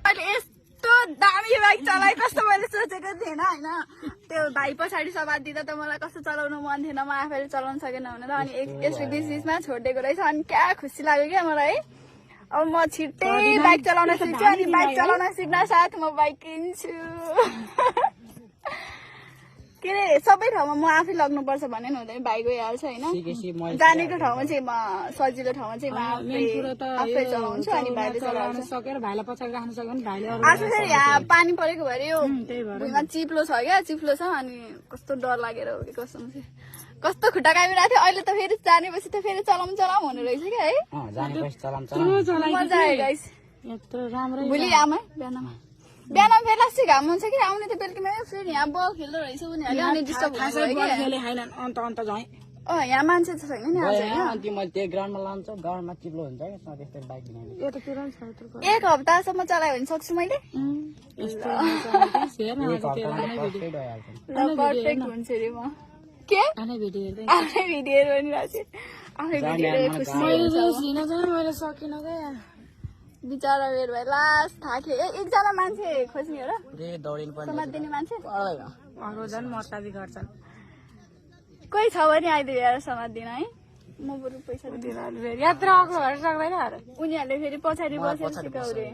मैले यस्तो दामी बाइक चलाए कस्तो मैले सोचेको थिएन होइन त्यो भाइ पछाडि सवार दिँदा त मलाई कस्तो चलाउनु मन थिएन म आफैले चलाउन सकेन भनेर अनि यसले बिचमा छोडिदिएको रहेछ अनि क्या खुसी लाग्यो क्या मलाई अब म छिट्टै बाइक चलाउन सिक्छु अनि बाइक चलाउन सिक्न साथ म बाइक किन्छु के अरे सबै ठाउँमा म आफै लग्नुपर्छ भन्ने हुँदैन भाइ गइहाल्छ होइन जानेको ठाउँमा चाहिँ म सजिलो ठाउँमा चाहिँ म आफै चलाउँछु अनि भाइले चलाउँछ आज फेरि यहाँ पानी परेको भएर यो भुइँमा चिप्लो छ क्या चिप्लो छ अनि कस्तो डर लागेर हो कि कसम चाहिँ कस्तो खुट्टा कामिरहेको थियो अहिले त फेरि जानेपछि त फेरि चलाउँ हुने रहेछ क्या है मजा आयो गाइस भोलि आमा बिहानमा फेरि लास्टै घाम हुन्छ कि आउने त बेलुकीमा फेरि यहाँ बल खेल्दो रहेछ उनीहरूले अनि डिस्टर्ब यहाँ मान्छे त छैन नि एक हप्तासम्म चलायो भने सक्छु मैले पर्फेक्ट हुन्छ अरे म के आफै भिडियो हेरिरहेको बिचरा मेरो भाइ लास्ट थाक्यो एकजना मान्छे खोज्ने हो र समात्दिने मान्छे कोही छ भने आइदियो यार समात्दिन है म बरु पैसा यात्रा उनीहरूले फेरि पछाडि बसेर सिकाउने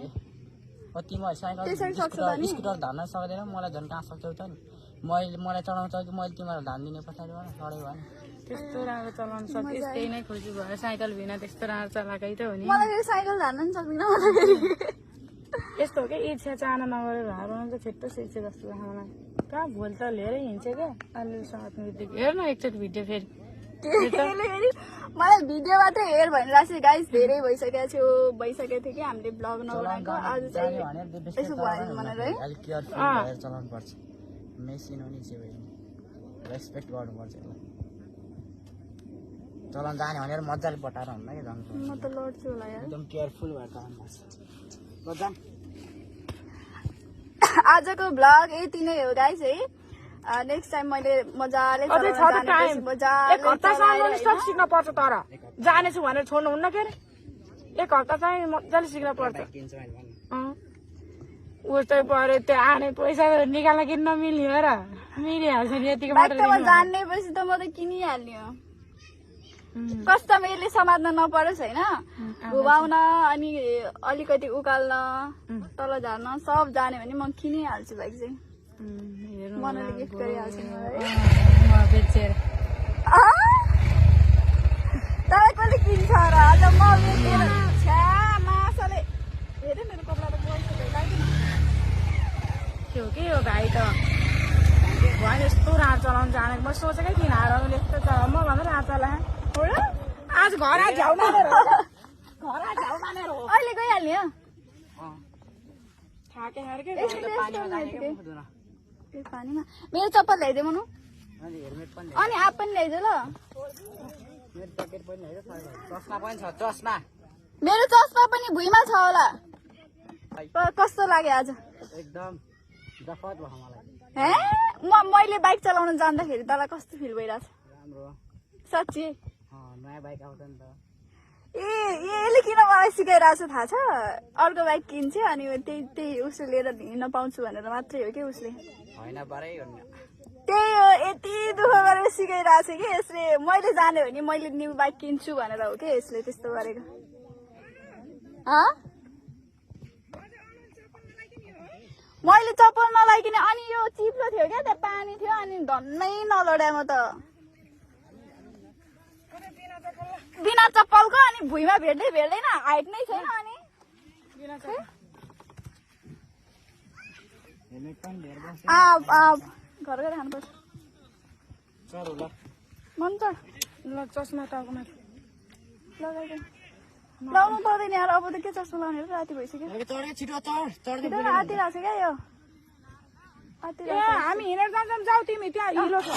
त्यसरी सक्छ त नि स्कुटर धान्न सक्दैन मलाई झन् कहाँ सक्छौ त नि मलाई चलाउँछ कि मैले तिमीलाई धान्दिने पछाडिबाट सडै भयो त्यस्तो राम्रो चलाउन सक्यो त्यही नै खुसी भयो साइकल बिना त्यस्तो राम्रो चलाएकै त हो नि मलाई फेरि साइकल धान्न नि सक्दिनँ मलाई फेरि यस्तो हो क्या इच्छा चाहना नगरेर हराउनु त छिट्टो सिक्छ जस्तो लाग्छ मलाई कहाँ भोलि त लिएरै हिँड्छ क्या अलिअलि समात्ने बित्तिकै हेर न एकचोटि भिडियो फेरि मलाई भिडियो मात्रै हेर भनिरहेको छु गाइस धेरै भइसकेको थियो थियो कि हामीले ब्लग नबनाएको आज चाहिँ यसो भयो भनेर है चलाउनु पर्छ मेसिन हो नि रेस्पेक्ट गर्नुपर्छ चलाउन जाने भनेर मजाले पटाएर हुन्न कि झन् म त लड्छु होला यार एकदम केयरफुल भएर चलाउनुपर्छ आजको ब्लग यति नै हो गाइस है नेक्स्ट टाइम मैले मजाले सिक्न पर्छ तर जानेछु भनेर छोड्नु हुन्न के अरे एक हप्ता चाहिँ मजाले सिक्न पर्छ उस्तै पऱ्यो त्यो आने पैसा निकाल्न किन्न मिल्यो र मिलिहाल्छ नि यतिको जान्नेपछि त म त किनिहाल्ने हो कस्तमा यसले समात्न नपरोस् होइन घुमाउन अनि अलिकति उकाल्न तल झार्न सब जाने भने म किनिहाल्छु बाइक चाहिँ मनले गिफ्ट गरिहाल्छु तर कसले किन्छ र आज म मासले हेरे मेरो कपडा त के हो कि यो भाइ त भएन यस्तो राम्रो चलाउनु जानेको म सोचेकै थिइनँ हराउनु यस्तो म भन्दा राम्रो चला आज घर अहिले गइहाल्ने पानीमा मेरो चप्पल ल्याइदियो मनु अनि आप पनि ल्याइदियो ल मेरो चस्मा पनि भुइँमा छ होला कस्तो लाग्यो आज एकदम जफत भयो मलाई हे मैले बाइक चलाउन जान्दाखेरि तँलाई कस्तो फिल भइरहेछ साँच्ची नयाँ बाइक आउँछ नि त यसले किन मलाई सिकाइरहेछ थाहा छ अर्को बाइक किन्छ अनि त्यही उसले लिएर हिँड्न पाउँछु भनेर मात्रै हो कि उसले त्यही हो यति दुःख गरेर सिकाइरहेछ कि यसले मैले जाने हो नि मैले न्यू बाइक किन्छु भनेर हो कि यसले त्यस्तो गरेको मैले चप्पल नलाइकिने अनि यो चिप्लो थियो क्या त्यहाँ पानी थियो अनि धन्नै नलड्या म त बिना चप्पलको अनि भुइँमा भेट्दैन हाइट नै छैन अनि घर गएर खानुपर्छ मन छ ल चस्मा टाउकोमा लगाइदिनु लाउनु पर्दैन यार अब त के चस्मा लाउने र राति भइसक्यो राति रहेछ क्या यो हामी हिँडेर जान्छौँ जाऊ तिमी त्यहाँ हिलो छ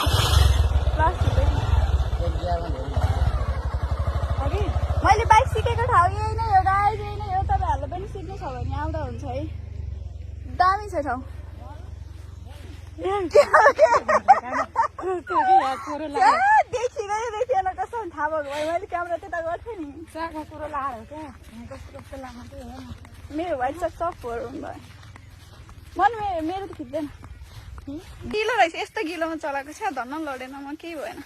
मैले बाइक सिकेको ठाउँ यही नै हो गाइस यही नै हो तपाईँहरूले पनि सिक्नु छ भने आउँदा हुन्छ है दामी छ ठाउँ देखिएन कस्तो थाहा भएको भयो मैले क्यामेरा त्यता गर्थेँ नि कुरो लगाएर क्या कस्तो कस्तो लाग्नु मेरो भाइ सब फोहोर भयो मन मेरो त खिच्दैन गिलो रहेछ यस्तो गिलोमा चलाएको छ धन्न लडेन म केही भएन